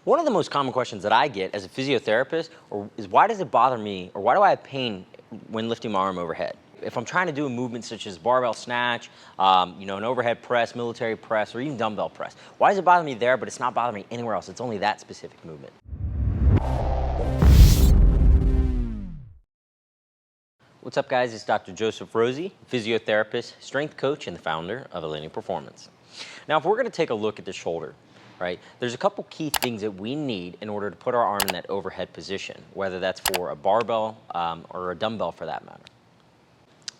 One of the most common questions that I get as a physiotherapist is why does it bother me, or why do I have pain when lifting my arm overhead? If I'm trying to do a movement such as barbell snatch, an overhead press, military press, or even dumbbell press, why does it bother me there, but it's not bothering me anywhere else? It's only that specific movement. What's up, guys? It's Dr. Joseph Rosie, physiotherapist, strength coach, and the founder of Aligning Performance. Now, if we're going to take a look at the shoulder, right, there's a couple key things that we need in order to put our arm in that overhead position, whether that's for a barbell or a dumbbell for that matter.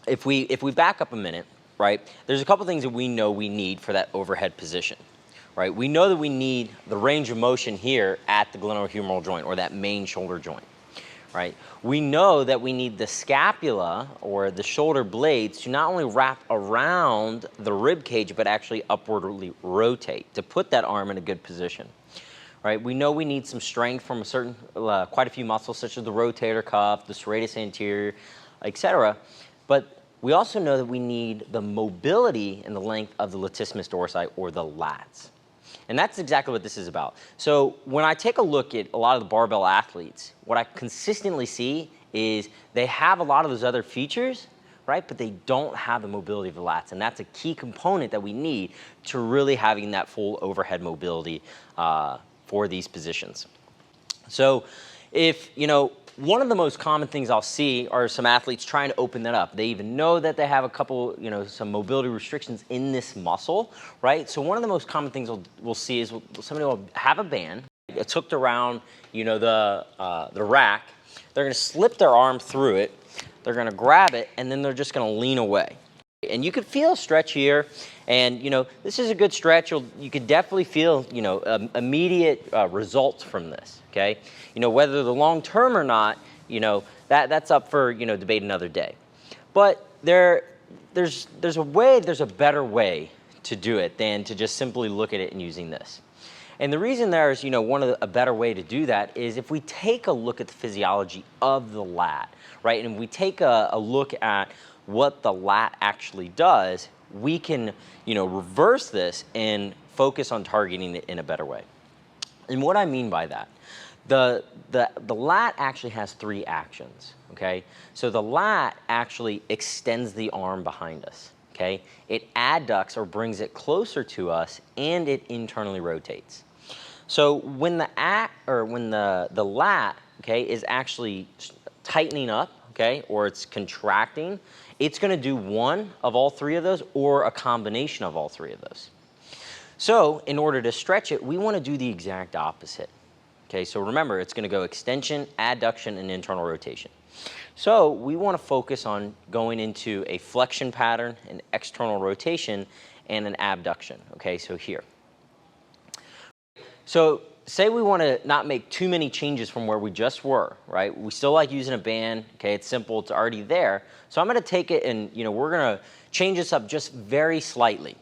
If we back up a minute, right, there's a couple things that we know we need for that overhead position, right? We know that we need the range of motion here at the glenohumeral joint, or that main shoulder joint. Right? We know that we need the scapula, or the shoulder blades, to not only wrap around the rib cage, but actually upwardly rotate to put that arm in a good position. Right? We know we need some strength from quite a few muscles, such as the rotator cuff, the serratus anterior, etc. But we also know that we need the mobility and the length of the latissimus dorsi, or the lats. And that's exactly what this is about. So when I take a look at a lot of the barbell athletes, what I consistently see is they have a lot of those other features, right? But they don't have the mobility of the lats. And that's a key component that we need to really having that full overhead mobility for these positions. So one of the most common things I'll see are some athletes trying to open that up. They even know that they have a couple, some mobility restrictions in this muscle, right? So one of the most common things we'll see is somebody will have a band. It's hooked around, the rack. They're going to slip their arm through it. They're going to grab it, and then they're just going to lean away. And you could feel a stretch here, and this is a good stretch. You could definitely feel immediate results from this. Okay, whether the long term or not, that's up for debate another day. But there's a better way to do it than to just simply look at it and using this. And the reason there is a better way to do that is if we take a look at the physiology of the lat, right, and we take a look at what the lat actually does, we can reverse this and focus on targeting it in a better way. And what I mean by that, the lat actually has three actions, okay? So the lat actually extends the arm behind us, okay? It adducts, or brings it closer to us, and it internally rotates. So when the lat, okay, is actually tightening up, okay, or it's contracting, it's going to do one of all three of those, or a combination of all three of those. So in order to stretch it, we want to do the exact opposite. Okay, so remember, it's going to go extension, adduction, and internal rotation. So we want to focus on going into a flexion pattern, an external rotation, and an abduction. Okay, so here. So say we want to not make too many changes from where we just were, right? We still like using a band. Okay, it's simple, it's already there. So I'm going to take it and we're going to change this up just very slightly.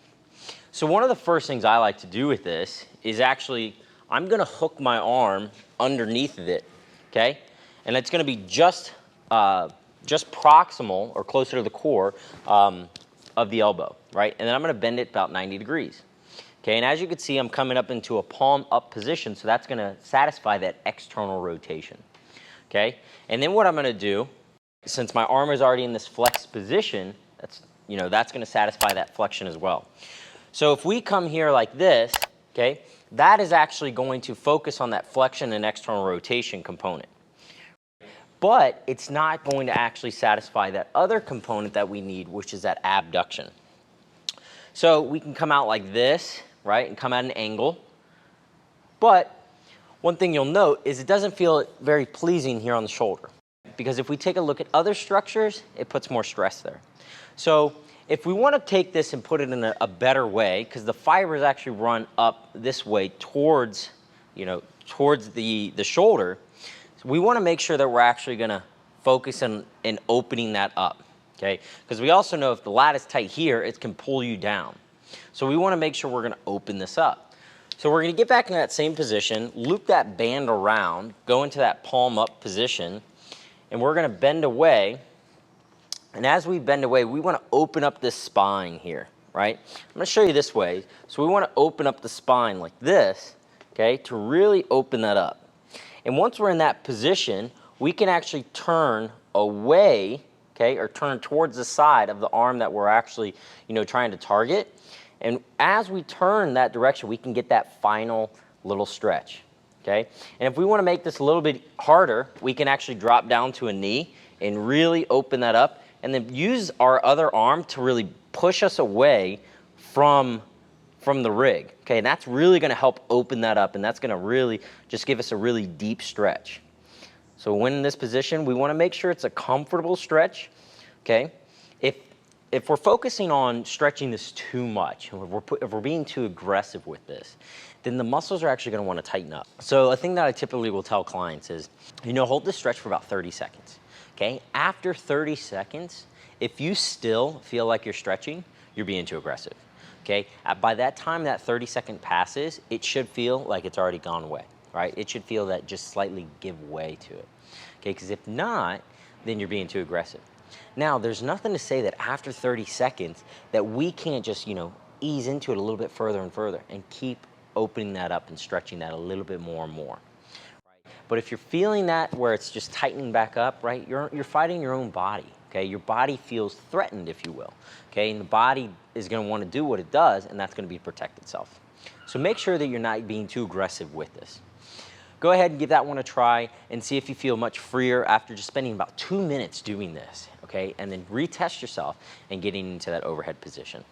So one of the first things I like to do with this is actually, I'm going to hook my arm underneath of it, okay? And it's going to be just proximal, or closer to the core of the elbow, right? And then I'm going to bend it about 90 degrees. Okay, and as you can see, I'm coming up into a palm up position, so that's going to satisfy that external rotation. Okay, and then what I'm going to do, since my arm is already in this flexed position, that's going to satisfy that flexion as well. So if we come here like this, okay, that is actually going to focus on that flexion and external rotation component. But it's not going to actually satisfy that other component that we need, which is that abduction. So we can come out like this, right, and come at an angle. But one thing you'll note is it doesn't feel very pleasing here on the shoulder, because if we take a look at other structures, it puts more stress there. So if we want to take this and put it in a better way, because the fibers actually run up this way towards the shoulder, so we want to make sure that we're actually going to focus on opening that up. Okay, because we also know if the lat is tight here, it can pull you down. So we want to make sure we're going to open this up. So we're going to get back in that same position, loop that band around, go into that palm up position, and we're going to bend away. And as we bend away, we want to open up this spine here, right? I'm going to show you this way. So we want to open up the spine like this, okay, to really open that up. And once we're in that position, we can actually turn away, okay, or turn towards the side of the arm that we're actually, trying to target. And as we turn that direction, we can get that final little stretch, okay? And if we want to make this a little bit harder, we can actually drop down to a knee and really open that up, and then use our other arm to really push us away from the rig, okay? And that's really going to help open that up, and that's going to really just give us a really deep stretch. So when in this position, we want to make sure it's a comfortable stretch, okay? If we're focusing on stretching this too much, if we're being too aggressive with this, then the muscles are actually going to want to tighten up. So a thing that I typically will tell clients is, hold this stretch for about 30 seconds, okay? After 30 seconds, if you still feel like you're stretching, you're being too aggressive, okay? By that time that 30-second passes, it should feel like it's already gone away, right? It should feel that just slightly give way to it, okay? Because if not, then you're being too aggressive. Now, there's nothing to say that after 30 seconds that we can't just, ease into it a little bit further and further and keep opening that up and stretching that a little bit more and more. Right? But if you're feeling that where it's just tightening back up, right, you're fighting your own body, okay? Your body feels threatened, if you will, okay? And the body is going to want to do what it does, and that's going to be protect itself. So make sure that you're not being too aggressive with this. Go ahead and give that one a try and see if you feel much freer after just spending about 2 minutes doing this, okay? And then retest yourself and getting into that overhead position.